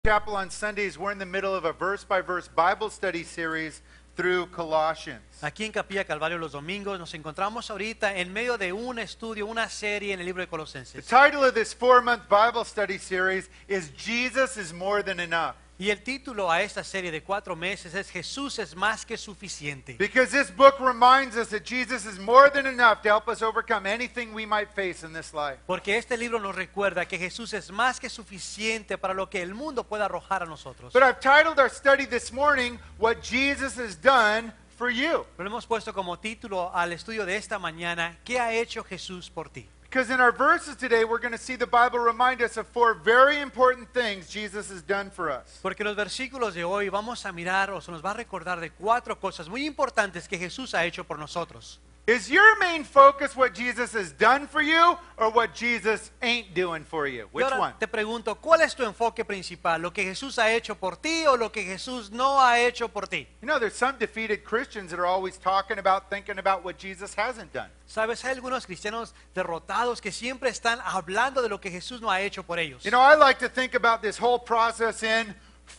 Chapel on Sundays, we're in the middle of a verse-by-verse Bible study series through Colossians. Aquí en Capilla Calvario los domingos nos encontramos ahorita en medio de un estudio, una serie en el libro de The Colosenses. title of this 4-month Bible study series is Jesus is More Than Enough. Y el título a esta serie de 4 meses es Jesús es más que suficiente. Because this book reminds us that Jesus is more than enough to help us overcome anything we might face in this life. Porque este libro nos recuerda que Jesús es más que suficiente para lo que el mundo pueda arrojar a nosotros. But I've titled our study this morning, What Jesus Has Done for You. Pero hemos puesto como título al estudio de esta mañana, ¿qué ha hecho Jesús por ti? Because in our verses today, we're going to see the Bible remind us of 4 very important things Jesus has done for us. Porque en los versículos de hoy vamos a mirar o se nos va a recordar de 4 cosas muy importantes que Jesús ha hecho por nosotros. Is your main focus what Jesus has done for you or what Jesus ain't doing for you? Y Which ahora one? te pregunto, ¿cuál es tu enfoque principal? ¿Lo que Jesús ha hecho por ti o lo que Jesús no ha hecho por ti? You know, there's some defeated Christians that are always talking about, thinking about what Jesus hasn't done. Sabes, hay algunos cristianos derrotados que siempre están hablando de lo que Jesús no ha hecho por ellos. You know, I like to think about this whole process in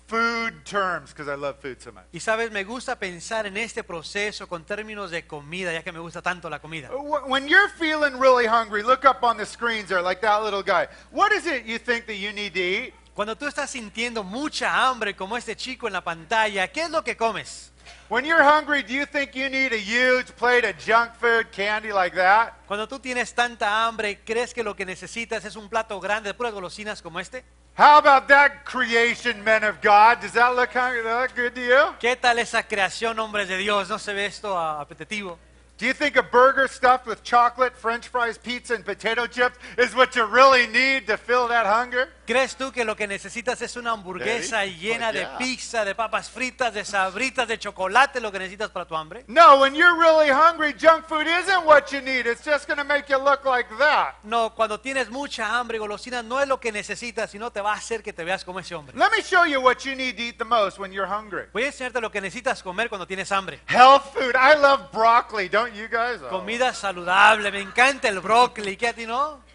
food terms because I love food so much. Y sabes, me gusta pensar en este proceso con términos de comida, ya que me gusta tanto la comida. When you're feeling really hungry, look up on the screens there like that little guy. What is it you think that you need to eat? Cuando tú estás sintiendo mucha hambre como este chico en la pantalla, ¿qué es lo que comes? When you're hungry, do you think you need a huge plate of junk food, candy like that? Cuando tú tienes tanta hambre, ¿crees que lo que necesitas es un plato grande de puras golosinas como este? How about that creation, men of God? Does that look good to you? ¿Qué tal esa creación, hombres de Dios? ¿No se ve esto apetitivo? Do you think a burger stuffed with chocolate, french fries, pizza, and potato chips is what you really need to fill that hunger? ¿Crees tú que lo que necesitas es una hamburguesa Daddy? llena de Yeah. pizza, de papas fritas, de sabritas, de chocolate, lo que necesitas para tu hambre? No, when you're really hungry, junk food isn't what you need. It's just going to make you look like that. No, cuando tienes mucha hambre, golosinas no es lo que necesitas, sino te va a hacer que te veas como ese hombre. Let me show you what you need to eat the most when you're hungry. Voy a enseñarte lo que necesitas comer cuando tienes hambre. Health food. I love broccoli. Don't you guys? Oh. Comida saludable, me encanta el brócoli, ¿qué a ti no?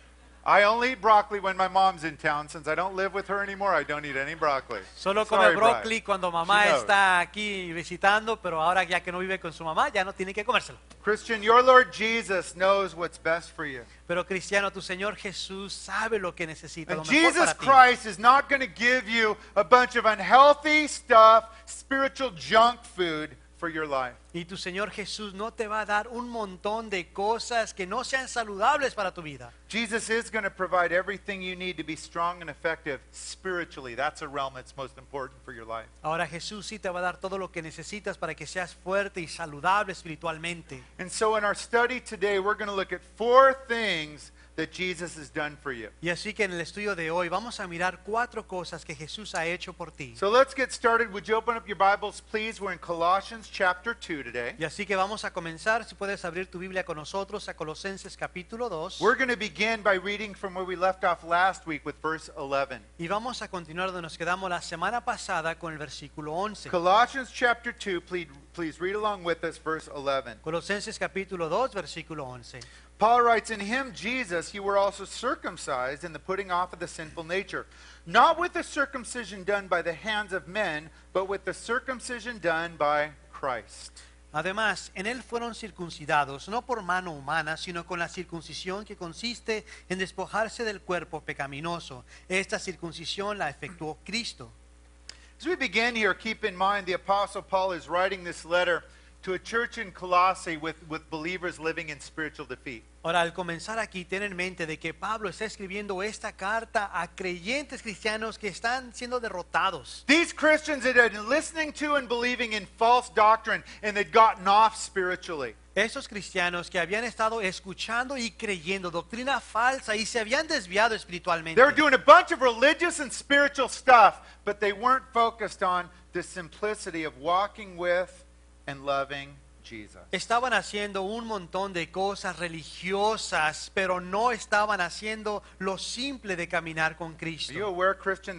I only eat broccoli when my mom's in town. Since I don't live with her anymore, I don't eat any broccoli. Solo come Sorry, brócoli Brian. cuando mamá She knows. está aquí visitando, pero ahora ya que no vive con su mamá, ya no tiene que comérselo. Christian, your Lord Jesus knows what's best for you. Pero cristiano, tu Señor Jesús sabe lo que necesita, lo And mejor Jesus para ti. Christ is not going to give you a bunch of unhealthy stuff, spiritual junk food for your life. Y tu Señor Jesús no te va a dar un montón de cosas que no sean saludables para tu vida. Jesus is going to provide everything you need to be strong and effective spiritually. That's a realm that's most important for your life. Ahora Jesús sí te va a dar todo lo que necesitas para que seas fuerte y saludable espiritualmente. And so in our study today, we're going to look at 4 things that Jesus has done for you. Y así que en el estudio de hoy vamos a mirar 4 cosas que Jesús ha hecho por ti. So let's get started. Would you open up your Bibles, please? We're in Colossians chapter 2 today. Y así que vamos a comenzar, si puedes abrir tu Biblia con nosotros a Colosenses capítulo 2. We're going to begin by reading from where we left off last week with verse 11. Y vamos a continuar donde nos quedamos la semana pasada con el versículo 11. Colossians chapter 2, please read along with us, verse 11. Colosenses capítulo 2, versículo 11. Paul writes, In him, Jesus, you were also circumcised in the putting off of the sinful nature, not with the circumcision done by the hands of men, but with the circumcision done by Christ. Además, en él fueron circuncidados, no por mano humana, sino con la circuncisión que consiste en despojarse del cuerpo pecaminoso. Esta circuncisión la efectuó Cristo. As we begin here, keep in mind the Apostle Paul is writing this letter to a church in Colossae with believers living in spiritual defeat. Ahora, al comenzar aquí, ten en mente de que Pablo está escribiendo esta carta a creyentes cristianos que están siendo derrotados. These Christians that had been listening to and believing in false doctrine and they'd gotten off spiritually. Esos cristianos que habían estado escuchando y creyendo doctrina falsa y se habían desviado espiritualmente. They were doing a bunch of religious and spiritual stuff, but they weren't focused on the simplicity of walking with and loving Jesus. Estaban haciendo un montón de cosas religiosas, pero no estaban haciendo lo simple de caminar con Are you Cristo. aware, Christian,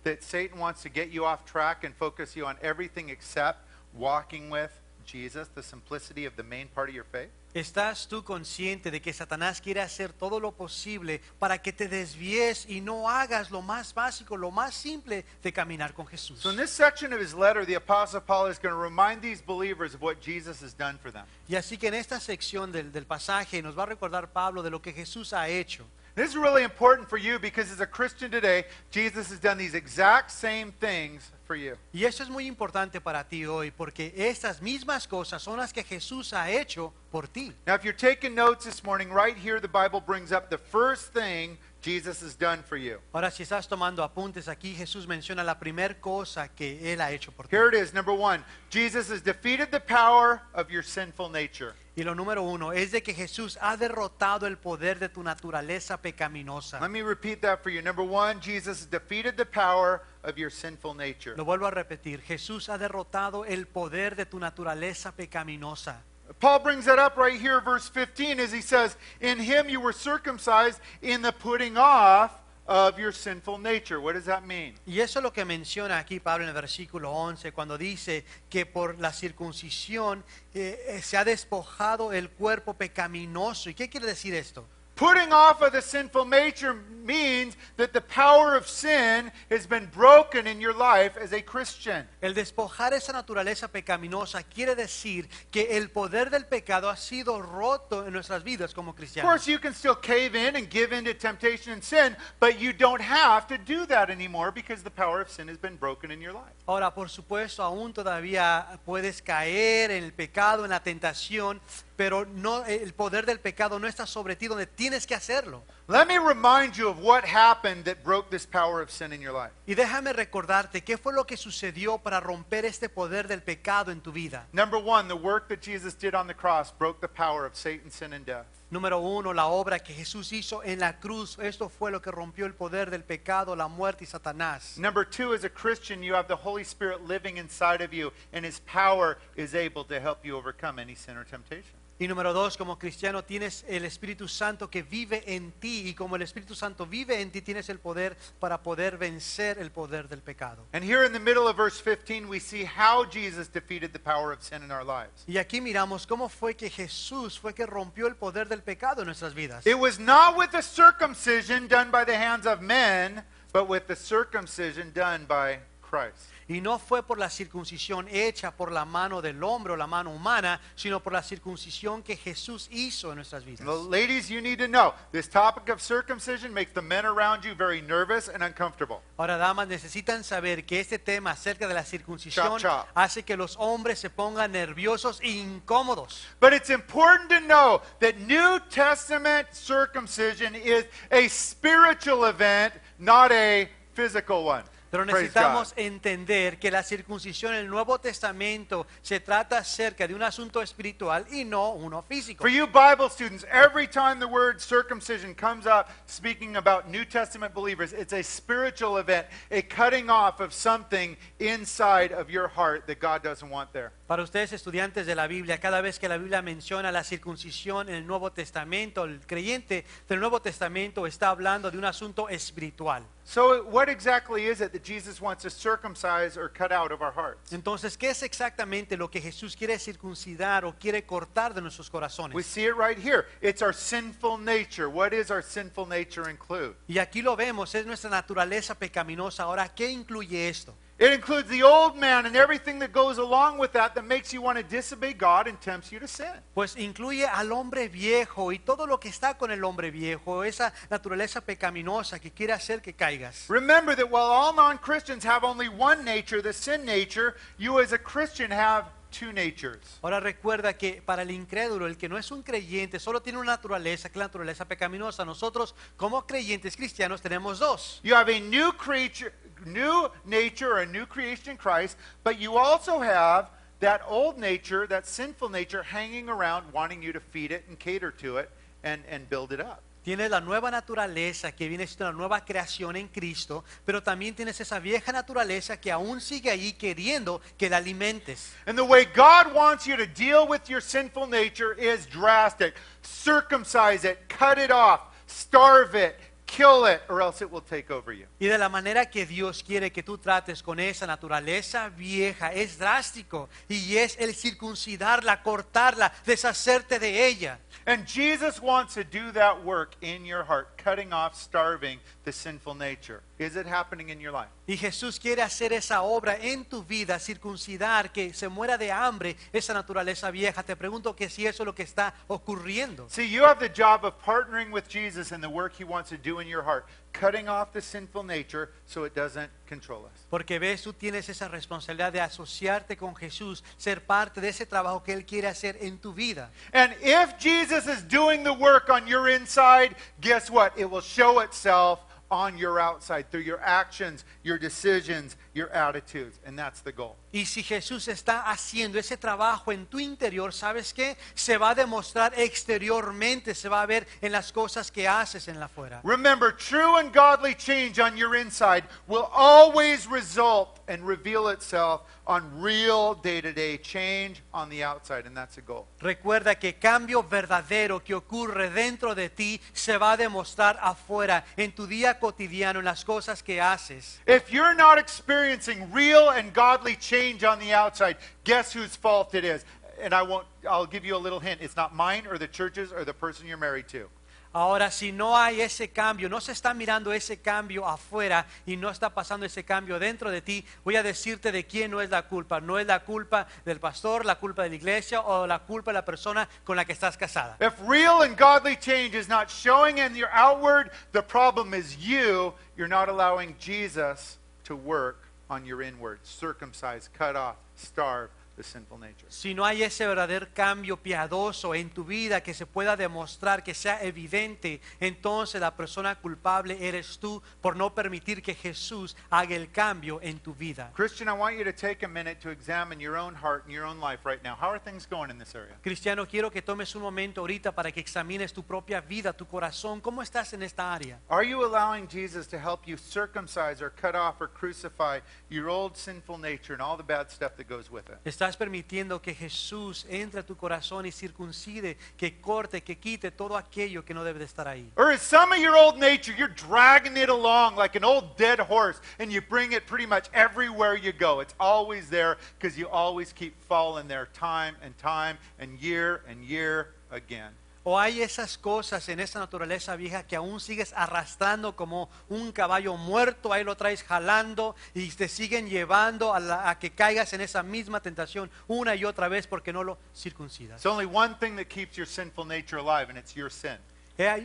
that Satan wants to get you off track and focus you on everything except walking with Jesus the simplicity of the main part of your faith? ¿Estás tú consciente de que Satanás quiere hacer todo lo posible para que te desvíes y no hagas lo más básico, lo más simple de caminar con Jesús? So in this section of his letter, the Apostle Paul is going to remind these believers of what Jesus has done for them. Y así que en esta sección del pasaje nos va a recordar Pablo de lo que Jesús ha hecho. This is really important for you because as a Christian today, Jesus has done these exact same things for you. Y eso es muy importante para ti hoy, porque estas mismas cosas son las que Jesús ha hecho por ti. Now, if you're taking notes this morning, right here the Bible brings up the first thing Jesus has done for you. Ahora, si estás tomando apuntes aquí, Jesús menciona la primera cosa que Él ha hecho por ti. Here it is, number one. Jesus has defeated the power of your sinful nature. Y lo número uno es de que Jesús ha derrotado el poder de tu naturaleza pecaminosa. Let me repeat that for you. Number one, Jesus has defeated the power of your sinful nature. Lo vuelvo a repetir, Jesús ha derrotado el poder de tu naturaleza pecaminosa. Paul brings that up right here, verse 15, as he says, in him you were circumcised in the putting off of your sinful nature. What does that mean? Y eso es lo que menciona aquí Pablo en el versículo 11, cuando dice que por la circuncisión se ha despojado el cuerpo pecaminoso. ¿Y qué quiere decir esto? Putting off of the sinful nature means that the power of sin has been broken in your life as a Christian. El despojar esa naturaleza pecaminosa quiere decir que el poder del pecado ha sido roto en nuestras vidas como Of cristianos. course, you can still cave in and give in to temptation and sin, but you don't have to do that anymore because the power of sin has been broken in your life. Ahora, por supuesto, aún todavía puedes caer en el pecado, en la tentación, pero no, el poder del pecado no está sobre ti donde tienes que hacerlo. Let me remind you of what happened that broke this power of sin in your life. Y déjame recordarte qué fue lo que sucedió para romper este poder del pecado en tu vida. Number one, the work that Jesus did on the cross broke the power of Satan, sin, and death. Número uno, la obra que Jesús hizo en la cruz. Esto fue lo que rompió el poder del pecado, la muerte y Satanás. Number two, as a Christian, you have the Holy Spirit living inside of you, and His power is able to help you overcome any sin or temptation. Y número dos, como cristiano tienes el Espíritu Santo que vive en ti. Y como el Espíritu Santo vive en ti, tienes el poder para poder vencer el poder del pecado. And here in the middle of verse 15, we see how Jesus defeated the power of sin in our lives. Y aquí miramos cómo fue que Jesús fue que rompió el poder del pecado en nuestras vidas. It was not with the circumcision done by the hands of men, but with the circumcision done by Christ. Y no fue por la circuncisión hecha por la mano del hombre o la mano humana, sino por la circuncisión que Jesús hizo en nuestras vidas. Well, ladies, you need to know, this topic of circumcision makes the men around you very nervous and uncomfortable. Ahora, damas, necesitan saber que este tema acerca de la circuncisión Chop, chop. hace que los hombres se pongan nerviosos e incómodos. But it's important to know that New Testament circumcision is a spiritual event, not a physical one. Pero Praise necesitamos God. entender que la circuncisión en el Nuevo Testamento se trata acerca de un asunto espiritual y no uno físico. For you Bible students, every time the word circumcision comes up speaking about New Testament believers, it's a spiritual event, a cutting off of something inside of your heart that God doesn't want there. Para ustedes estudiantes de la Biblia, cada vez que la Biblia menciona la circuncisión en el Nuevo Testamento, el creyente del Nuevo Testamento está hablando de un asunto espiritual. So what exactly is it that Jesus wants to circumcise or cut out of our hearts? Entonces, ¿qué es exactamente lo que Jesús quiere circuncidar o quiere cortar de nuestros We corazones? see it right here. It's our sinful nature. What does our sinful nature include? Y aquí lo vemos, es nuestra naturaleza pecaminosa. Ahora, ¿qué incluye esto? It includes the old man and everything that goes along with that makes you want to disobey God and tempts you to sin. Pues incluye al hombre viejo y todo lo que está con el hombre viejo, esa naturaleza pecaminosa que quiere hacer que caigas. Remember that while all non-Christians have only one nature, the sin nature, you as a Christian have two natures. Ahora recuerda que para el incrédulo, el que no es un creyente, solo tiene una naturaleza, que es la naturaleza pecaminosa. Nosotros, como creyentes cristianos, tenemos dos. You have a new creature, new nature, or a new creation in Christ, but you also have that old nature, that sinful nature, hanging around wanting you to feed it and cater to it and build it up. Tienes la nueva naturaleza que viene siendo una nueva creación en Cristo, pero también tienes esa vieja naturaleza que aún sigue allí queriendo que la alimentes. And the way God wants you to deal with your sinful nature is drastic. Circumcise it, cut it off, starve it, kill it or else it will take over you. Y de la manera que Dios quiere que tú trates con esa naturaleza vieja es drástico y es el circuncidarla, cortarla, deshacerte de ella. And Jesus wants to do that work in your heart, cutting off, starving the sinful nature. Is it happening in your life? Y Jesús quiere hacer esa obra en tu vida, circuncidar, que se muera de hambre esa naturaleza vieja. Te pregunto que si eso es lo que está ocurriendo. See, you have the job of partnering with Jesus in the work he wants to do in your heart, cutting off the sinful nature so it doesn't control us. Porque ves, tú tienes esa responsabilidad de asociarte con Jesús, ser parte de ese trabajo que Él quiere hacer en tu vida. And if Jesus is doing the work on your inside, guess what? It will show itself on your outside through your actions, your decisions, your attitudes. And that's the goal. Y si Jesús está haciendo ese trabajo en tu interior, ¿sabes qué? Se va a demostrar exteriormente, se va a ver en las cosas que haces en la afuera. Remember, true and godly change on your inside will always result and reveal itself on real day-to-day change on the outside, and that's the goal. Recuerda que cambio verdadero que ocurre dentro de ti se va a demostrar afuera, en tu día cotidiano, en las cosas que haces. If you're not experiencing real and godly change on the outside, guess whose fault it is? And I'll give you a little hint. It's not mine or the church's or the person you're married to. Ahora, si no hay ese cambio, no se está mirando ese cambio afuera y no está pasando ese cambio dentro de ti, voy a decirte de quién no es la culpa. No es la culpa del pastor, la culpa de la iglesia o la culpa de la persona con la que estás casada. If real and godly change is not showing in your outward, the problem is you. You're not allowing Jesus to work on your inward, circumcise, cut off, starve the sinful nature. Si no hay ese verdadero cambio piadoso en tu vida que se pueda demostrar, que sea evidente, entonces la persona culpable eres tú por no permitir que Jesús haga el cambio en tu vida. Christian, I want you to take a minute to examine your own heart and your own life right now. How are things going in this area? Cristiano, quiero que tomes un momento ahorita para que examines tu propia vida, tu corazón. ¿Cómo estás en esta área? Are you allowing Jesus to help you circumcise or cut off or crucify your old sinful nature and all the bad stuff that goes with it? ¿Estás permitiendo que Jesús entre a tu corazón y circuncide, que corte, que quite todo aquello que no debe de estar ahí? Or is some of your old nature, you're dragging it along like an old dead horse and you bring it pretty much everywhere you go? It's always there because you always keep falling there time and year again. ¿O hay esas cosas en esa naturaleza vieja que aún sigues arrastrando como un caballo muerto? Ahí lo traes jalando y te siguen llevando a que caigas en esa misma tentación una y otra vez porque no lo circuncidas. It's only one thing that keeps your sinful nature alive, and it's your sin.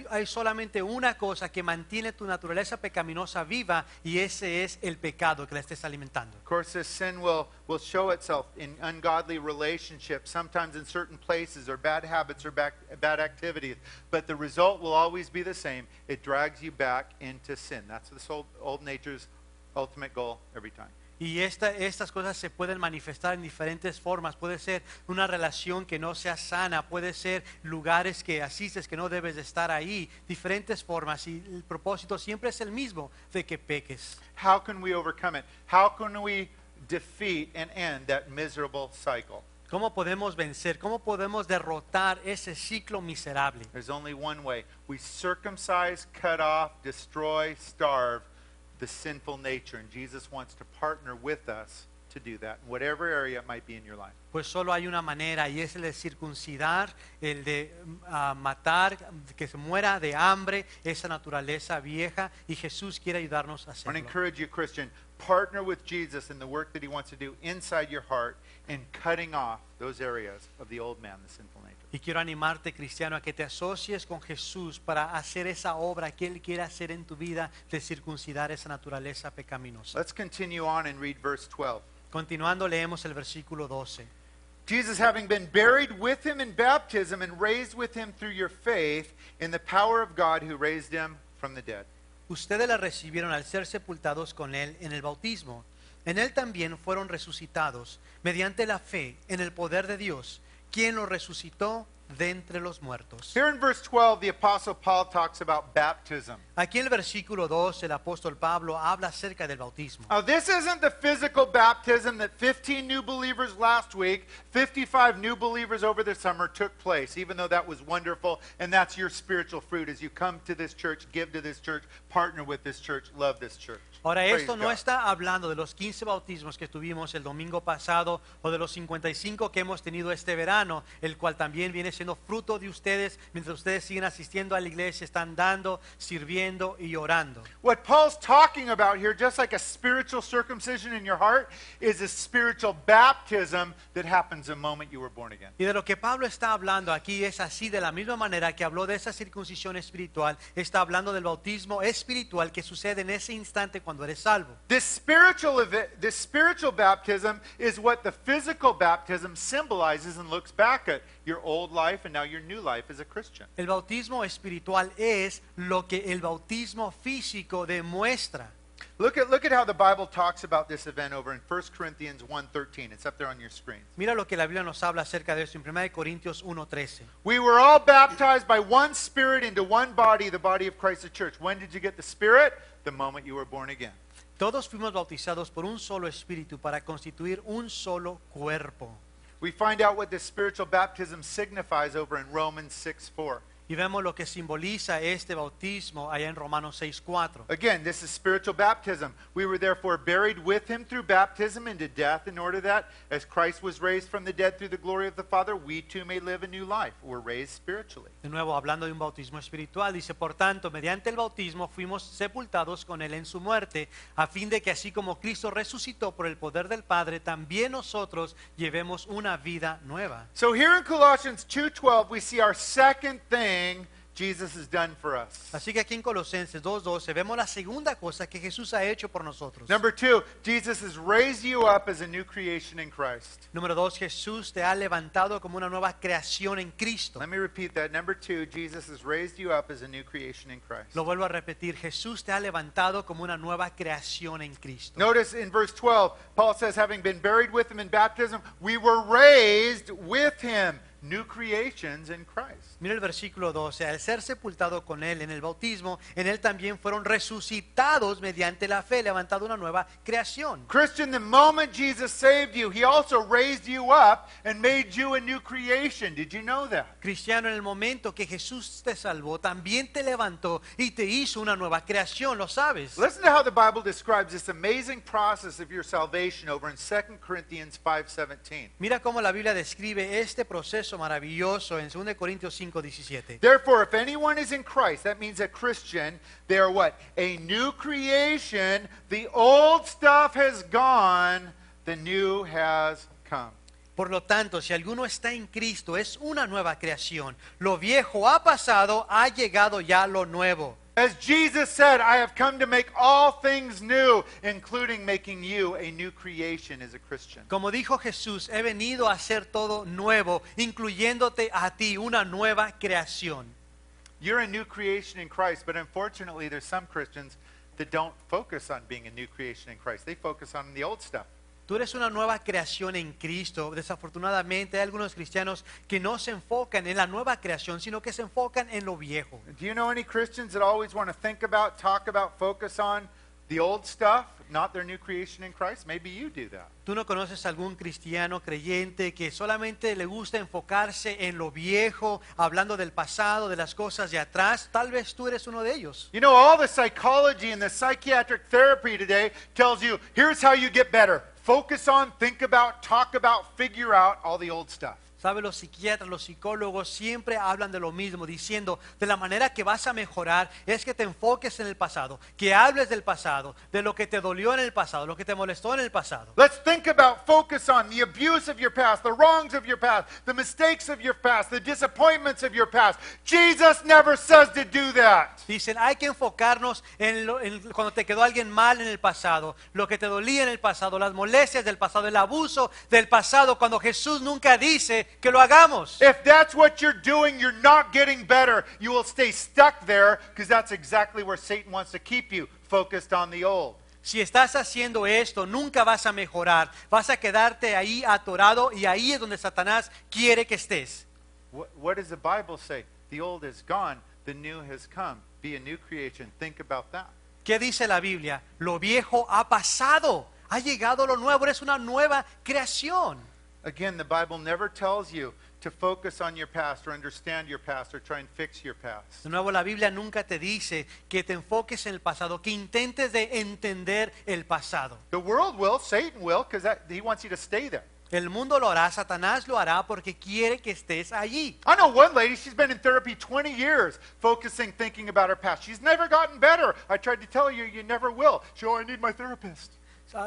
Hay solamente una cosa que mantiene tu naturaleza pecaminosa viva y ese es el pecado que la estés alimentando. Of course, this sin will show itself in ungodly relationships, sometimes in certain places, or bad habits or bad activities. But the result will always be the same. It drags you back into sin. That's this old nature's ultimate goal every time. Y estas cosas se pueden manifestar en diferentes formas. Puede ser una relación que no sea sana, puede ser lugares que asistes que no debes de estar ahí, diferentes formas. Y el propósito siempre es el mismo, de que peques. How can we overcome it? How can we defeat and end that miserable cycle? ¿Cómo podemos vencer? ¿Cómo podemos derrotar ese ciclo miserable? There's only one way. We circumcise, cut off, destroy, starve the sinful nature, and Jesus wants to partner with us to do that in whatever area it might be in your life. Pues solo hay una manera y es el de circuncidar, el de matar, que se muera de hambre esa naturaleza vieja y Jesús quiere ayudarnos a I want to hacerlo. encourage you, Christian, partner with Jesus in the work that he wants to do inside your heart in cutting off those areas of the old man, the sinful nature. Y quiero animarte, cristiano, a que te asocies con Jesús para hacer esa obra que Él quiere hacer en tu vida de circuncidar esa naturaleza pecaminosa. Let's continue on and read verse 12. Continuando, leemos el versículo 12. Jesus, having been buried with him in baptism and raised with him through your faith in the power of God who raised him from the dead. Ustedes la recibieron al ser sepultados con Él en el bautismo. En Él también fueron resucitados mediante la fe en el poder de Dios, quien los resucitó de entre los muertos. Here in verse 12, the Apostle Paul talks about baptism. Aquí en el versículo 2, el apóstol Pablo habla acerca del bautismo. Now, this isn't the physical baptism that 15 new believers last week, 55 new believers over the summer took place, even though that was wonderful, and that's your spiritual fruit as you come to this church, give to this church, partner with this church, love this church. Ahora, Praise esto no God. está hablando de los 15 bautismos que tuvimos el domingo pasado o de los 55 que hemos tenido este verano, el cual también viene siendo fruto de ustedes mientras ustedes siguen asistiendo a la iglesia, están dando, sirviendo y orando. What Paul's talking about here, just like a spiritual circumcision in your heart, is a spiritual baptism that happens the moment you were born again. Y de lo que Pablo está hablando aquí es así, de la misma manera que habló de esa circuncisión espiritual, está hablando del bautismo espiritual que sucede en ese instante cuando eres salvo. This spiritual baptism is what the physical baptism symbolizes and looks back at your old life and now your new life as a Christian. El bautismo espiritual es lo que el bautismo físico demuestra. Look at how the Bible talks about this event over in 1 Corinthians 1:13. It's up there on your screen. Mira lo que la Biblia nos habla acerca de esto en 1 Corintios 1:13. We were all baptized by one Spirit into one body, the body of Christ the church. When did you get the Spirit? The moment you were born again. Todos fuimos bautizados por un solo espíritu para constituir un solo cuerpo. We find out what this spiritual baptism signifies over in Romans 6:4. Y vemos lo que simboliza este bautismo allá en Romanos 6:4. Again, this is spiritual baptism. We were therefore buried with him through baptism into death, in order that, as Christ was raised from the dead through the glory of the Father, we too may live a new life. We're raised spiritually. De nuevo, hablando de un bautismo espiritual, dice, por tanto, mediante el bautismo fuimos sepultados con él en su muerte, a fin de que así como Cristo resucitó por el poder del Padre, también nosotros llevemos una vida nueva. So here in Colossians 2:12, we see our second thing Jesus has done for us. Así que aquí en Colosenses 2:12 vemos la segunda cosa que Jesús ha hecho por nosotros. Number 2, Jesus has raised you up as a new creation in Christ. Número 2, Jesús te ha levantado como una nueva creación en Cristo. Let me repeat that. Number 2, Jesus has raised you up as a new creation in Christ. Lo vuelvo a repetir, Jesús te ha levantado como una nueva creación en Cristo. Notice in verse 12, Paul says, having been buried with him in baptism, we were raised with him, new creations in Christ. Mira el versículo 12, al ser sepultado con él en el bautismo, en él también fueron resucitados mediante la fe, levantado una nueva creación. Christian, the moment Jesus saved you, he also raised you up and made you a new creation. Did you know that? Cristiano, en el momento que Jesús te salvó, también te levantó y te hizo una nueva creación, ¿lo sabes? Listen to how the Bible describes this amazing process of your salvation over in 2 Corinthians 5:17. Mira cómo la Biblia describe este proceso maravilloso en 2 Corintios 5:17. Therefore, if anyone is in Christ, that means a Christian, they are what? A new creation. The old stuff has gone, the new has come. Por lo tanto, si alguno está en Cristo, es una nueva creación. Lo viejo ha pasado, ha llegado ya lo nuevo. As Jesus said, I have come to make all things new, including making you a new creation as a Christian. Como dijo Jesús, he venido a hacer todo nuevo, incluyéndote a ti, una nueva creación. You're a new creation in Christ, but unfortunately there's some Christians that don't focus on being a new creation in Christ. They focus on the old stuff. Tú eres una nueva creación en Cristo. Desafortunadamente hay algunos cristianos que no se enfocan en la nueva creación, sino que se enfocan en lo viejo. Do you know any Christians that always want to think about, talk about, focus on the old stuff, not their new creation in Christ? Maybe you do that. ¿Tú no conoces algún cristiano creyente que solamente le gusta enfocarse en lo viejo, hablando del pasado, de las cosas de atrás? Tal vez tú eres uno de ellos. You know, all the psychology and the psychiatric therapy today tells you, here's how you get better. Focus on, think about, talk about, figure out all the old stuff. ¿Sabe? Los psiquiatras, los psicólogos siempre hablan de lo mismo, diciendo de la manera que vas a mejorar es que te enfoques en el pasado, que hables del pasado, de lo que te dolió en el pasado, lo que te molestó en el pasado. Let's think about, focus on the abuse of your past, the wrongs of your past, the mistakes of your past, the disappointments of your past. Jesus never says to do that. Dicen, hay que enfocarnos en cuando te quedó alguien mal en el pasado, lo que te dolía en el pasado, las molestias del pasado, el abuso del pasado, cuando Jesús nunca dice que lo hagamos. If that's what you're doing, you're not getting better. You will stay stuck there because that's exactly where Satan wants to keep you, focused on the old. Si estás haciendo esto, nunca vas a mejorar. Vas a quedarte ahí atorado y ahí es donde Satanás quiere que estés. What does the Bible say? The old is gone, the new has come. Be a new creation. Think about that. ¿Qué dice la Biblia? Lo viejo ha pasado, ha llegado lo nuevo, eres una nueva creación. Again, the Bible never tells you to focus on your past or understand your past or try and fix your past. De nuevo, la Biblia nunca te dice que te enfoques en el pasado, que intentes de entender el pasado. The world will, Satan will, because he wants you to stay there. El mundo lo hará, Satanás lo hará porque quiere que estés allí. I know one lady, she's been in therapy 20 years, focusing, thinking about her past. She's never gotten better. I tried to tell you, you never will. She, I need my therapist.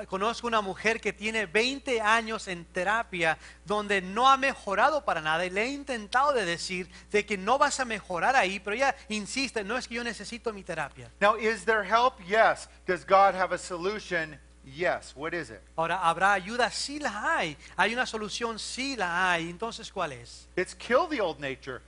Conozco una mujer que tiene 20 años en terapia donde no ha mejorado para nada y le he intentado de decir de que no vas a mejorar ahí, pero ella insiste, no es que yo necesito mi terapia. Now, is there help? Yes. Does God have a solution? Yes. What is it? Ahora, ¿habrá ayuda? Sí la hay. ¿Hay una solución? Sí la hay. Entonces, ¿cuál es? It's kill the old nature.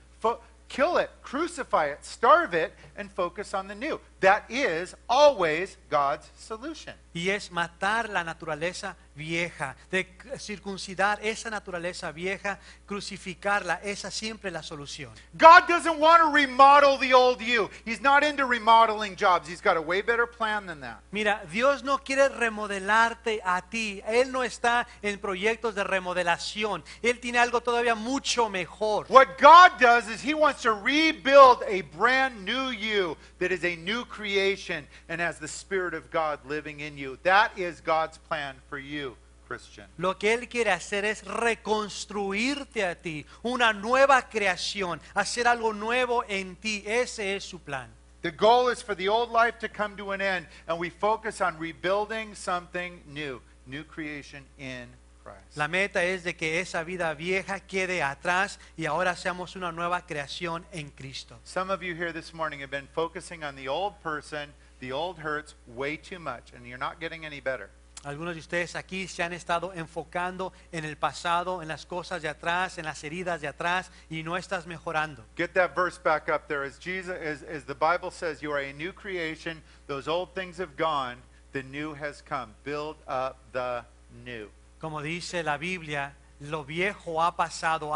Kill it, crucify it, starve it, and focus on the new. That is always God's solution. Y es matar la naturaleza vieja, de circuncidar esa naturaleza vieja, crucificarla, esa siempre es la solución. God doesn't want to remodel the old you. He's not into remodeling jobs. He's got a way better plan than that. Mira, Dios no quiere remodelarte a ti. Él no está en proyectos de remodelación. Él tiene algo todavía mucho mejor. What God does is He wants to rebuild a brand new you that is a new creation and has the Spirit of God living in you. That is God's plan for you, Christian. Lo que Él quiere hacer es reconstruirte a ti, una nueva creación, hacer algo nuevo en ti. Ese es su plan. The goal is for the old life to come to an end, and we focus on rebuilding something new, new creation in Christ. La meta es de que esa vida vieja quede atrás y ahora seamos una nueva creación en Cristo. Some of you here this morning have been focusing on the old person, the old hurts way too much, and you're not getting any better. Algunos de ustedes aquí se han estado enfocando en el pasado, en las cosas de atrás, en las heridas de atrás y no estás mejorando. Get that verse back up there. As the Bible says, you are a new creation. Those old things have gone. The new has come. Build up the new. Como dice la Biblia, lo viejo ha pasado,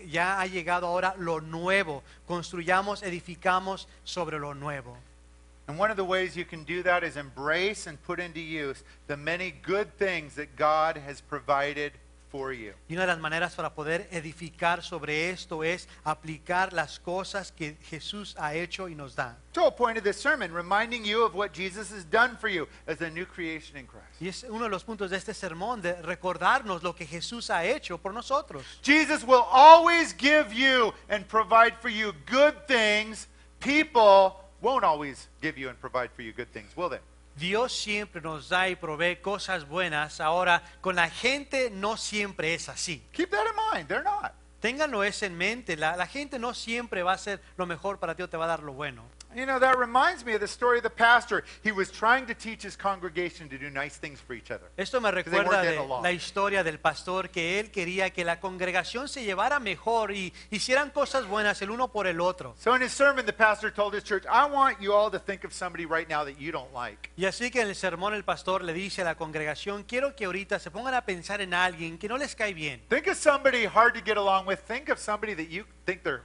ya ha llegado ahora lo nuevo. Construyamos, edificamos sobre lo nuevo. And one of the ways you can do that is embrace and put into use the many good things that God has provided for you. Y una de las maneras para poder edificar sobre esto es aplicar las cosas que Jesús ha hecho y nos da. The whole point of this sermon, reminding you of what Jesus has done for you as a new creation in Christ. Y es uno de los puntos de este sermón, de recordarnos lo que Jesús ha hecho por nosotros. Jesus will always give you and provide for you good things. People won't always give you and provide for you good things, will they? Dios siempre nos da y provee cosas buenas. Ahora, con la gente no siempre es así. Keep that in mind. They're not. Ténganlo eso en mente. La gente no siempre va a hacer lo mejor para ti o te va a dar lo bueno. You know, that reminds me of the story of the pastor. He was trying to teach his congregation to do nice things for each other. Esto me they recuerda weren't de getting along. la historia del pastor, que él quería que la congregación se llevara mejor y hicieran cosas buenas el uno por el otro. So in his sermon, the pastor told his church, I want you all to think of somebody right now that you don't like. Y así que en el sermón el pastor le dice a la congregación, quiero que ahorita se pongan a pensar en alguien que no les cae bien. Think of somebody hard to get along with. Think of somebody that you think they're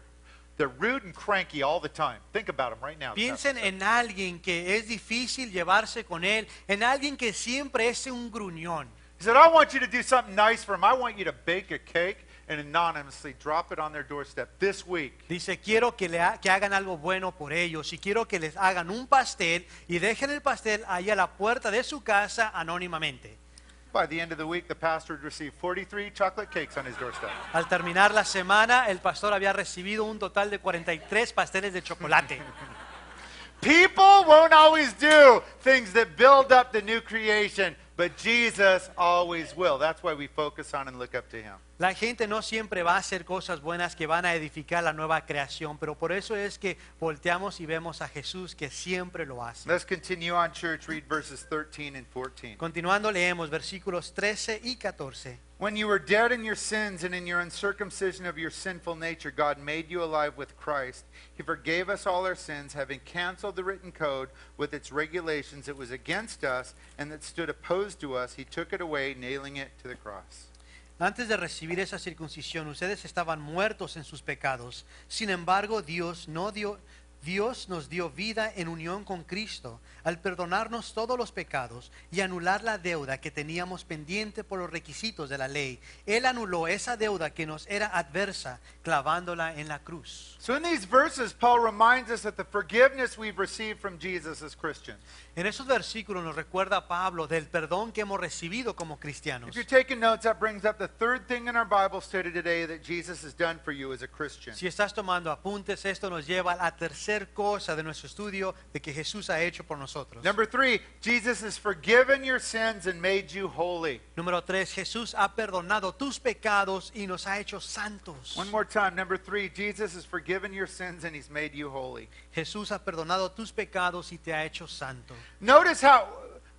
rude and cranky all the time. Think about them right now. Piensen en alguien que es difícil llevarse con él, en alguien que siempre es un gruñón. He said, I want you to do something nice for them. I want you to bake a cake and anonymously drop it on their doorstep this week. Dice, quiero que hagan algo bueno por ellos y quiero que les hagan un pastel y dejen el pastel ahí a la puerta de su casa anónimamente. By the end of the week, the pastor had received 43 chocolate cakes on his doorstep. Al terminar la semana, el pastor había recibido un total de 43 pasteles de chocolate. People won't always do things that build up the new creation, but Jesus always will. That's why we focus on and look up to Him. La gente no siempre va a hacer cosas buenas que van a edificar la nueva creación, pero por eso es que volteamos y vemos a Jesús que siempre lo hace. Let's continue on, church. Read verses 13 and 14. Continuando leemos versículos 13 y 14. When you were dead in your sins and in your uncircumcision of your sinful nature, God made you alive with Christ. He forgave us all our sins, having canceled the written code with its regulations that was against us and that stood opposed to us. He took it away, nailing it to the cross. Antes de recibir esa circuncisión, ustedes estaban muertos en sus pecados. Sin embargo, Dios nos dio vida en unión con Cristo al perdonarnos todos los pecados y anular la deuda que teníamos pendiente por los requisitos de la ley. Él anuló esa deuda que nos era adversa, clavándola en la cruz. So in these verses, Paul reminds us that the forgiveness we've received from Jesus as Christians. En esos versículos nos recuerda Pablo del perdón que hemos recibido como cristianos. If you're taking notes, that brings up the third thing in our Bible study today that Jesus has done for you as a Christian. Si estás tomando apuntes, esto nos lleva a la tercera cosa de nuestro estudio de que Jesús ha hecho por nosotros. Number 3, Jesus has forgiven your sins and made you holy. Número 3, Jesús ha perdonado tus pecados y nos ha hecho santos. One more time. Number 3, Jesus has forgiven your sins and he's made you holy. Jesús ha perdonado tus pecados y te ha hecho santo. Notice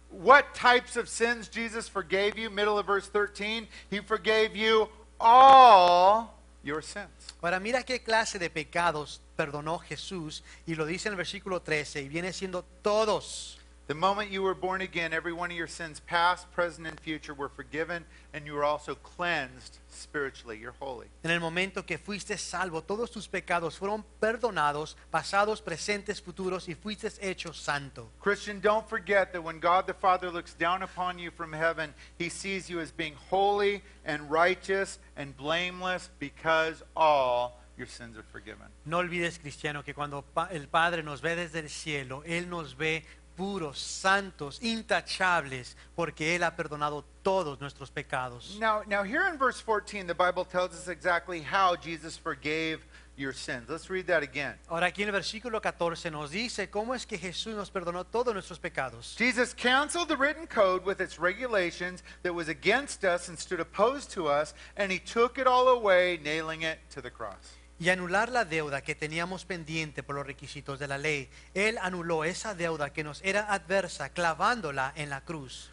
what types of sins Jesus forgave you. Middle of verse 13, he forgave you all your sins. Ahora mira qué clase de pecados perdonó Jesús y lo dice en el versículo 13 y viene siendo todos. The moment you were born again, every one of your sins, past, present, and future, were forgiven, and you were also cleansed spiritually. You're holy. En el momento que fuiste salvo, todos tus pecados fueron perdonados, pasados, presentes, futuros, y fuiste hecho santo. Christian, don't forget that when God the Father looks down upon you from heaven, he sees you as being holy and righteous and blameless because all your sins are forgiven. No olvides, cristiano, que cuando el Padre nos ve desde el cielo, Él nos ve puros, santos, intachables, porque Él ha perdonado todos nuestros pecados. Now here in verse 14, the Bible tells us exactly how Jesus forgave your sins. Let's read that again. Ahora aquí en el versículo 14 nos dice cómo es que Jesús nos perdonó todos nuestros pecados. Jesus canceled the written code with its regulations that was against us and stood opposed to us, and he took it all away, nailing it to the cross. Y anular la deuda que teníamos pendiente por los requisitos de la ley. Él anuló esa deuda que nos era adversa, clavándola en la cruz.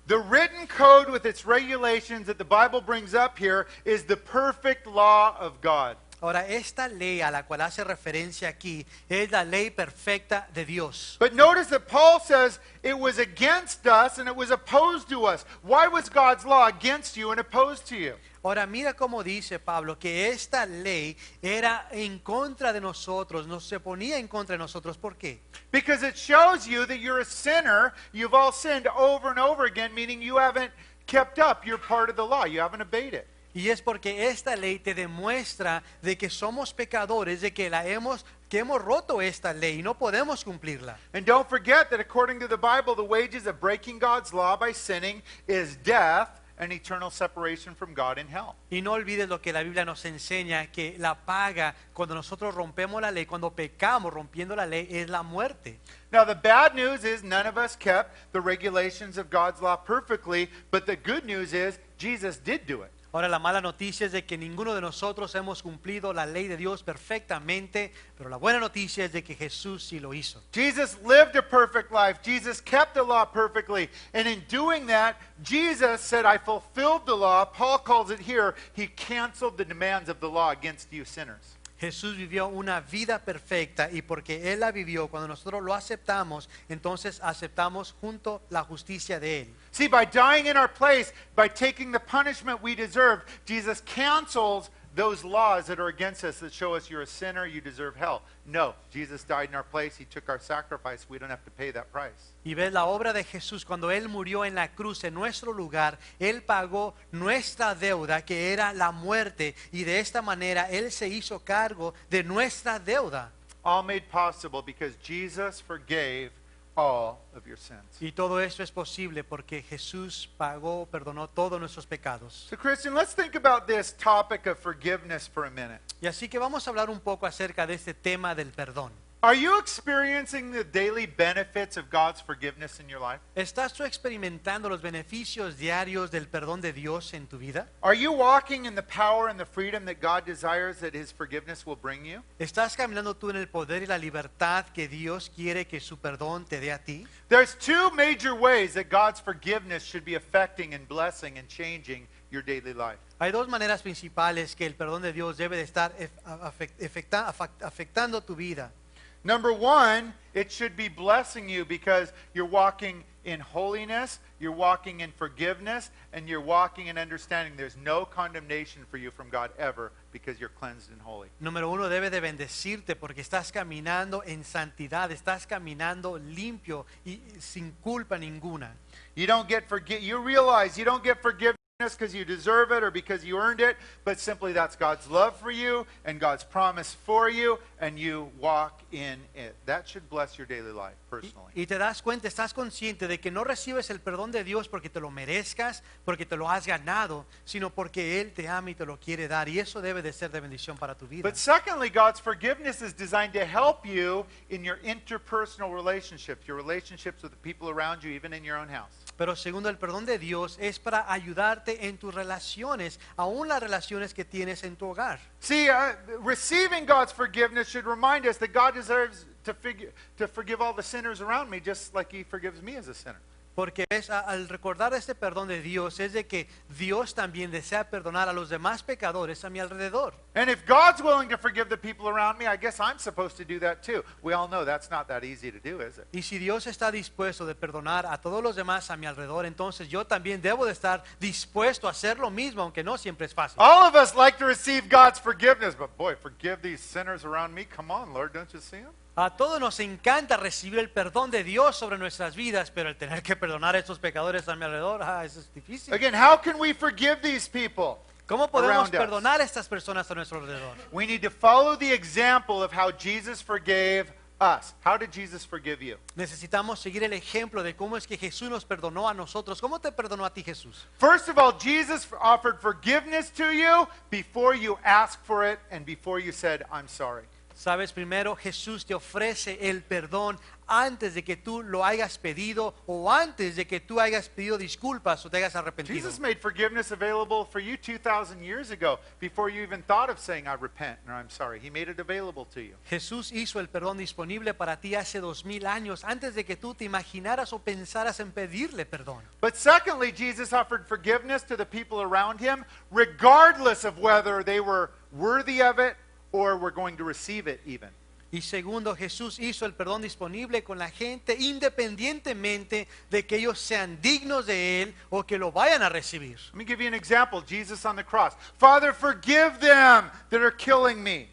The written code with its regulations that the Bible brings up here is the perfect law of God. Ahora, esta ley a la cual hace referencia aquí es la ley perfecta de Dios. But notice that Paul says it was against us and it was opposed to us. Why was God's law against you and opposed to you? Ahora mira cómo dice Pablo que esta ley era en contra de nosotros, no se ponía en contra de nosotros. ¿Por qué? Because it shows you that you're a sinner. You've all sinned over and over again, meaning you haven't kept up your part of the law. You haven't obeyed it. Y es porque esta ley te demuestra de que somos pecadores, de que hemos roto esta ley y no podemos cumplirla. And don't forget that according to the Bible, the wages of breaking God's law by sinning is death and eternal separation from God in hell. Y no olvides lo que la Biblia nos enseña, que la paga cuando nosotros rompemos la ley, cuando pecamos rompiendo la ley, es la muerte. Now the bad news is none of us kept the regulations of God's law perfectly, but the good news is Jesus did do it. Ahora la mala noticia es de que ninguno de nosotros hemos cumplido la ley de Dios perfectamente, pero la buena noticia es de que Jesús sí lo hizo. Jesus lived a perfect life. Jesus kept the law perfectly. And in doing that, Jesus said, I fulfilled the law. Paul calls it here, he canceled the demands of the law against you sinners. Jesús vivió una vida perfecta y porque Él la vivió, cuando nosotros lo aceptamos, entonces aceptamos junto la justicia de Él. See, by dying in our place, by taking the punishment we deserved, Jesus cancels those laws that are against us that show us you're a sinner, you deserve hell. No, Jesus died in our place. He took our sacrifice. We don't have to pay that price. Y ves la obra de Jesús cuando Él murió en la cruz en nuestro lugar. Él pagó nuestra deuda, que era la muerte, y de esta manera Él se hizo cargo de nuestra deuda. All made possible because Jesus forgave all of your sins. Y todo esto es posible porque Jesús pagó, perdonó todos nuestros pecados. So Christian, let's think about this topic of forgiveness for a minute. Y así que vamos a hablar un poco acerca de este tema del perdón. Are you experiencing the daily benefits of God's forgiveness in your life? ¿Estás tú experimentando los beneficios diarios del perdón de Dios en tu vida? Are you walking in the power and the freedom that God desires that His forgiveness will bring you? ¿Estás caminando tú en el poder y la libertad que Dios quiere que su perdón te dé a ti? There's two major ways that God's forgiveness should be affecting and blessing and changing your daily life. Hay dos maneras principales que el perdón de Dios debe de estar afectando tu vida. Number one, it should be blessing you because you're walking in holiness, you're walking in forgiveness, and you're walking in understanding. There's no condemnation for you from God ever because you're cleansed and holy. Número uno, debe de bendecirte porque estás caminando en santidad, estás caminando limpio y sin culpa ninguna. You realize you don't get forgiveness because you deserve it or because you earned it, but simply that's God's love for you and God's promise for you, and you walk in it. That should bless your daily life personally. Y te das cuenta, estás consciente de que no recibes el perdón de Dios porque te lo merezcas, porque te lo has ganado, sino porque Él te ama y te lo quiere dar, y eso debe de ser de bendición para tu vida. But secondly, God's forgiveness is designed to help you in your interpersonal relationships, your relationships with the people around you, even in your own house. Pero segundo, el perdón de Dios es para ayudarte en tus relaciones, aún las relaciones que tienes en tu hogar. See, receiving God's forgiveness should remind us that God deserves to forgive all the sinners around me just like He forgives me as a sinner. Porque ves, al recordar este perdón de Dios es de que Dios también desea perdonar a los demás pecadores a mi alrededor. And if God's willing to forgive the people around me, I guess I'm supposed to do that too. We all know that's not that easy to do, is it? Y si Dios está dispuesto de perdonar a todos los demás a mi alrededor, entonces yo también debo de estar dispuesto a hacer lo mismo, aunque no siempre es fácil. All of us like to receive God's forgiveness, but boy, forgive these sinners around me. Come on, Lord, don't you see them? A todos nos encanta recibir el perdón de Dios sobre nuestras vidas, pero el tener que perdonar a estos pecadores a mi alrededor, eso es difícil. Again, how can we forgive these people? ¿Cómo podemos around us? perdonar a estas personas a nuestro alrededor? We need to follow the example of how Jesus forgave us. How did Jesus forgive you? Necesitamos seguir el ejemplo de cómo es que Jesús nos perdonó a nosotros. ¿Cómo te perdonó a ti Jesús? First of all, Jesus offered forgiveness to you before you asked for it and before you said, I'm sorry. Sabes, primero Jesús te ofrece el perdón antes de que tú lo hayas pedido o antes de que tú hayas pedido disculpas o te hayas arrepentido. Jesus made forgiveness available for you 2,000 years ago before you even thought of saying, I repent or I'm sorry. He made it available to you. Jesús hizo el perdón disponible para ti hace 2000 años antes de que tú te imaginaras o pensaras en pedirle perdón. But secondly, Jesus offered forgiveness to the people around him regardless of whether they were worthy of it or were going to receive it even. Y segundo, Jesús hizo el perdón disponible con la gente independientemente de que ellos sean dignos de Él o que lo vayan a recibir. Let me give you an example. Jesus on the cross. Father, forgive them that are killing me.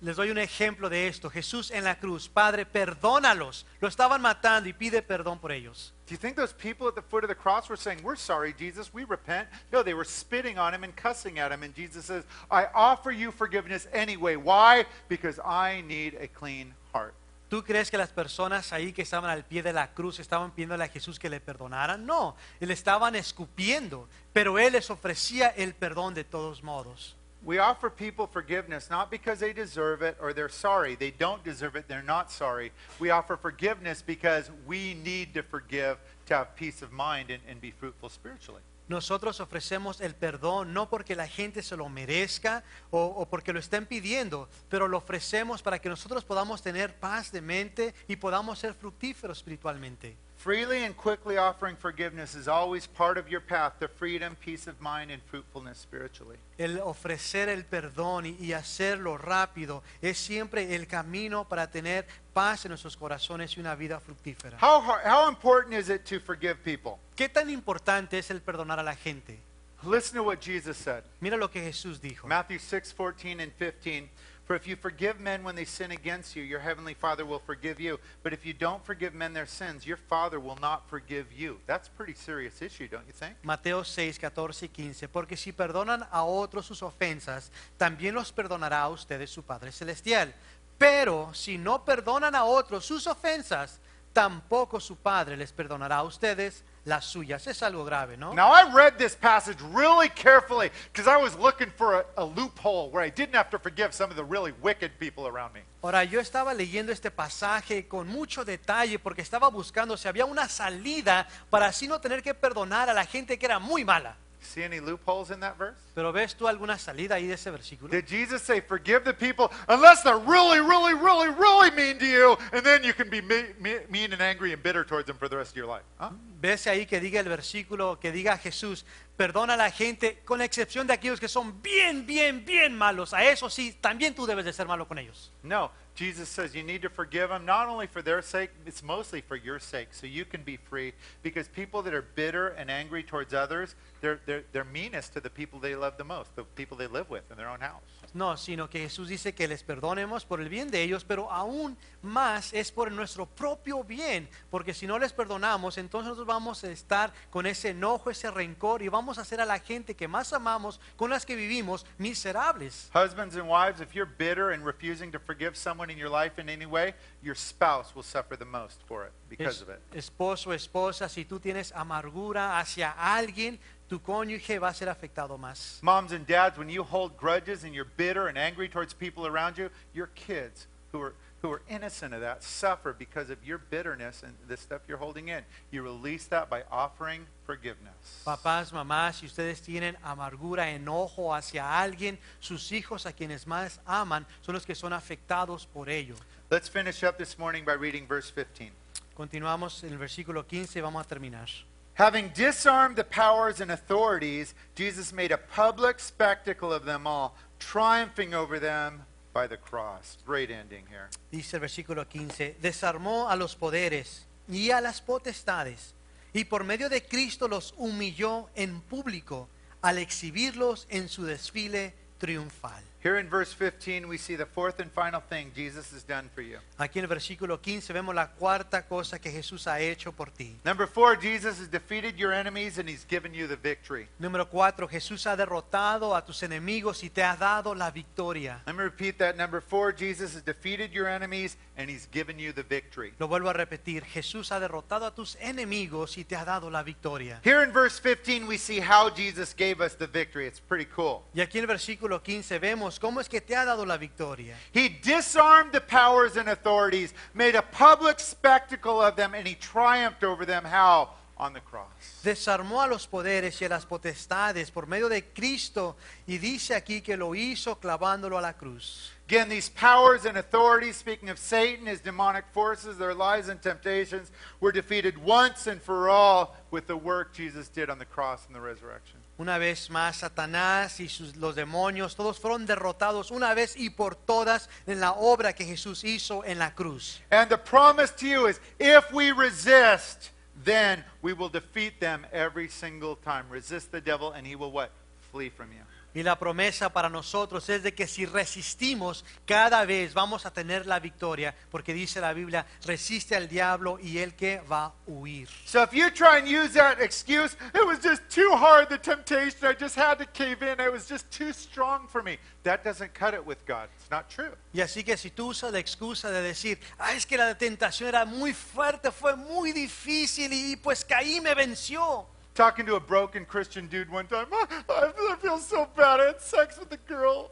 Les doy un ejemplo de esto. Jesús en la cruz, Padre, perdónalos. Lo estaban matando y pide perdón por ellos. Do you think those people at the foot of the cross were saying, we're sorry, Jesus, we repent? No, they were spitting on him and cussing at him. And Jesus says, I offer you forgiveness anyway. Why? Because I need a clean heart. ¿Tú crees que las personas ahí que estaban al pie de la cruz estaban pidiéndole a Jesús que le perdonaran? No, le estaban escupiendo, pero Él les ofrecía el perdón de todos modos. We offer people forgiveness not because they deserve it or they're sorry. They don't deserve it, they're not sorry. We offer forgiveness because we need to forgive to have peace of mind and be fruitful spiritually. Nosotros ofrecemos el perdón no porque la gente se lo merezca o porque lo estén pidiendo, pero lo ofrecemos para que nosotros podamos tener paz de mente y podamos ser fructíferos espiritualmente. Freely and quickly offering forgiveness is always part of your path to freedom, peace of mind, and fruitfulness spiritually. El ofrecer el perdón y hacerlo rápido es siempre el camino para tener paz en nuestros corazones y una vida fructífera. How important is it to forgive people? ¿Qué tan importante es el perdonar a la gente? Listen to what Jesus said. Mira lo que Jesús dijo. Matthew 6:14 and 15. For if you forgive men when they sin against you, your heavenly Father will forgive you. But if you don't forgive men their sins, your Father will not forgive you. That's a pretty serious issue, don't you think? Mateo 6, 14 y 15. Porque si perdonan a otros sus ofensas, también los perdonará a ustedes su Padre Celestial. Pero si no perdonan a otros sus ofensas, tampoco su Padre les perdonará a ustedes las suyas. Es algo grave, ¿no? Now, I read this passage really carefully because I was looking for a loophole where I didn't have to forgive some of the really wicked people around me. Ahora, yo estaba leyendo este pasaje con mucho detalle porque estaba buscando si había una salida para así no tener que perdonar a la gente que era muy mala. See any loopholes in that verse? Pero ¿ves tú alguna salida ahí de ese versículo? Did Jesus say, forgive the people unless they're really, really, really, really mean to you, and then you can be mean and angry and bitter towards them for the rest of your life? Huh? ¿Ves ahí que diga el versículo, que diga Jesús, perdona a la gente, con la excepción de aquellos que son bien, bien, bien malos. A eso sí, también tú debes de ser malo con ellos. No, Jesus says you need to forgive them, not only for their sake, it's mostly for your sake, so you can be free. Because people that are bitter and angry towards others, they're meanest to the people they love the most, the people they live with in their own house. No, sino que Jesús dice que les perdonemos por el bien de ellos, pero aún más es por nuestro propio bien, porque si no les perdonamos, entonces nosotros vamos a estar con ese enojo, ese rencor, y vamos a hacer a la gente que más amamos, con las que vivimos, miserables. Husbands and wives, if you're bitter and refusing to forgive someone in your life in any way, your spouse will suffer the most for it because of it. Esposo, esposa, si tú tienes amargura hacia alguien, tu cónyuge va a ser afectado más. Moms and dads, when you hold grudges and you're bitter and angry towards people around you, your kids who are innocent of that suffer because of your bitterness and the stuff you're holding in. You release that by offering forgiveness. Papás, mamás, si ustedes tienen amargura, enojo hacia alguien, sus hijos a quienes más aman son los que son afectados por ello. Let's finish up this morning by reading verse 15. Continuamos en el versículo 15 y vamos a terminar. Having disarmed the powers and authorities, Jesus made a public spectacle of them all, triumphing over them by the cross. Great ending here. Dice el versículo 15, desarmó a los poderes y a las potestades, y por medio de Cristo los humilló en público al exhibirlos en su desfile triunfal. Here in verse 15, we see the fourth and final thing Jesus has done for you. Aquí en el versículo 15 vemos la cuarta cosa que Jesús ha hecho por ti. Number 4, Jesus has defeated your enemies and he's given you the victory. Número 4, Jesús ha derrotado a tus enemigos y te ha dado la victoria. Let me repeat that. Number 4, Jesus has defeated your enemies and he's given you the victory. Lo vuelvo a repetir, Jesús ha derrotado a tus enemigos y te ha dado la victoria. Here in verse 15, we see how Jesus gave us the victory. It's pretty cool. Y aquí en el versículo 15 vemos cómo es que te ha dado la victoria. He disarmed the powers and authorities, made a public spectacle of them, and he triumphed over them. How? On the cross. Desarmó a los poderes y a las potestades por medio de Cristo, y dice aquí que lo hizo clavándolo a la cruz. Again, these powers and authorities, speaking of Satan, his demonic forces, their lies and temptations, were defeated once and for all with the work Jesus did on the cross and the resurrection. Una vez más, Satanás y los demonios, todos fueron derrotados una vez y por todas en la obra que Jesús hizo en la cruz. And the promise to you is, if we resist, then we will defeat them every single time. Resist the devil and he will what? Flee from you. Y la promesa para nosotros es de que si resistimos, cada vez vamos a tener la victoria, porque dice la Biblia, resiste al diablo y él que va a huir. So if you try and use that excuse, it was just too hard, the temptation, I just had to cave in, it was just too strong for me. That doesn't cut it with God. It's not true. Y así que si tú usas la excusa de decir, es que la tentación era muy fuerte, fue muy difícil y pues Caín me venció. Talking to a broken Christian dude one time, I feel so bad, I had sex with a girl.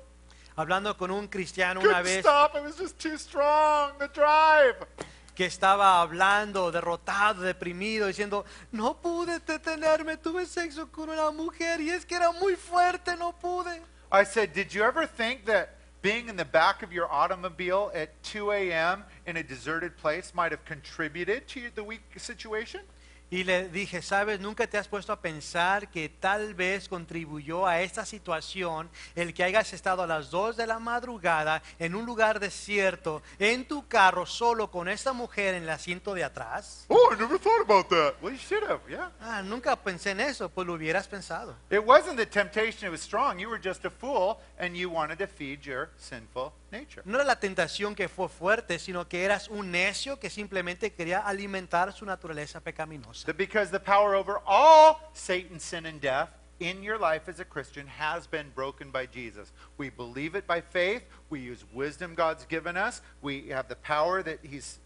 Hablando con un cristiano una Couldn't vez stop, it was just too strong, the drive. que estaba hablando, derrotado, deprimido, diciendo, no pude detenerme, tuve sexo con una mujer y es que era muy fuerte, no pude. I said, did you ever think that being in the back of your automobile at 2 a.m. in a deserted place might have contributed to the weak situation? Y le dije, ¿sabes? ¿Nunca te has puesto a pensar que tal vez contribuyó a esta situación el que hayas estado a las 2 de la madrugada en un lugar desierto, en tu carro, solo con esta mujer en el asiento de atrás? Oh, I never thought about that. Well, you should have, yeah. Nunca pensé en eso, pues lo hubieras pensado. It wasn't the temptation, it was strong. You were just a fool and you wanted to feed your sinful nature. No era la tentación que fue fuerte, sino que eras un necio que simplemente quería alimentar su naturaleza pecaminosa. That because the power over all Satan, sin, and death in your life as a Christian has been broken by Jesus. We believe it by faith. We use wisdom God's given us. We have the power that He's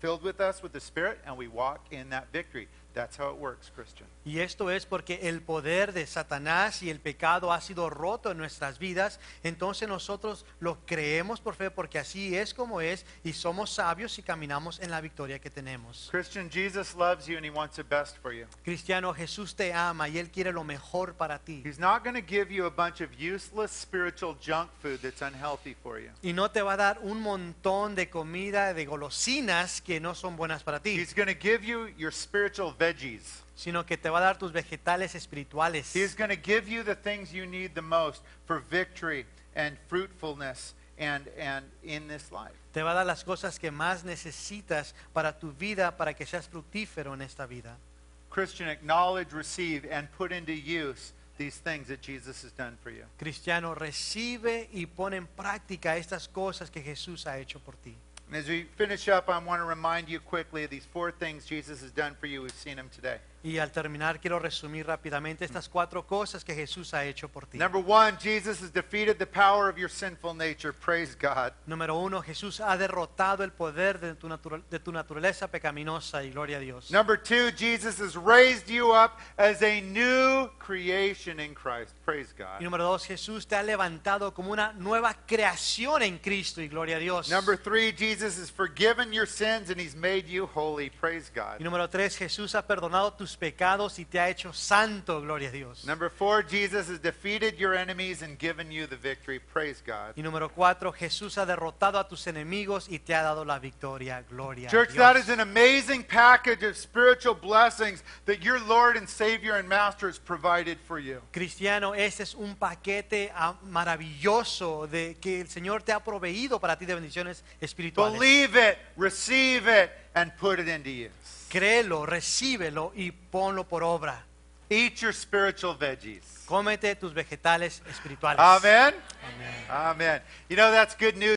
filled with us with the Spirit, and we walk in that victory. That's how it works, Christian. Y esto es porque el poder de Satanás y el pecado ha sido roto en nuestras vidas. Entonces nosotros lo creemos por fe porque así es como es y somos sabios y caminamos en la victoria que tenemos. Christian, Jesus loves you and He wants the best for you. Cristiano, Jesús te ama y Él quiere lo mejor para ti. He's not going to give you a bunch of useless spiritual junk food that's unhealthy for you. Y no te va a dar un montón de comida, de golosinas que no son buenas para ti. He's going to give you your spiritual vegetables veggies. sino que te va a dar tus vegetales espirituales. He is going to give you the things you need the most for victory and fruitfulness and in this life. Te va a dar las cosas que más necesitas para tu vida, para que seas fructífero en esta vida. Christian, acknowledge, receive, and put into use these things that Jesus has done for you. Cristiano, recibe y pon en práctica estas cosas que Jesús ha hecho por ti. And as we finish up, I want to remind you quickly of these 4 things Jesus has done for you. We've seen them today. Y al terminar quiero resumir rápidamente estas 4 cosas que Jesús ha hecho por ti. Number 1, Jesus has defeated the power of your sinful nature. Praise God. Número 1, Jesús ha derrotado el poder de tu naturaleza pecaminosa, y gloria a Dios. Number 2, Jesus has raised you up as a new creation in Christ. Praise Y God. número 2, Jesús te ha levantado como una nueva creación en Cristo, y gloria a Dios. Number 3, Jesus has forgiven your sins and He's made you holy. Praise God. Y número 3, Jesús ha perdonado tus pecados y te ha hecho santo, gloria a Dios. Number 4, Jesus has defeated your enemies and given you the victory. Praise God. Y número 4, Jesús ha derrotado a tus enemigos y te ha dado la victoria, gloria a Church, Dios. that is an amazing package of spiritual blessings that your Lord and Savior and Master has provided for you. Cristiano, este es un paquete maravilloso de que el Señor te ha proveído para ti de bendiciones espirituales. Believe it, receive it, and put it into use. Créelo, recíbelo y ponlo por obra. Eat your spiritual veggies. Cómete tus vegetales espirituales. Amen? Amén. Amen. You know, that's good news.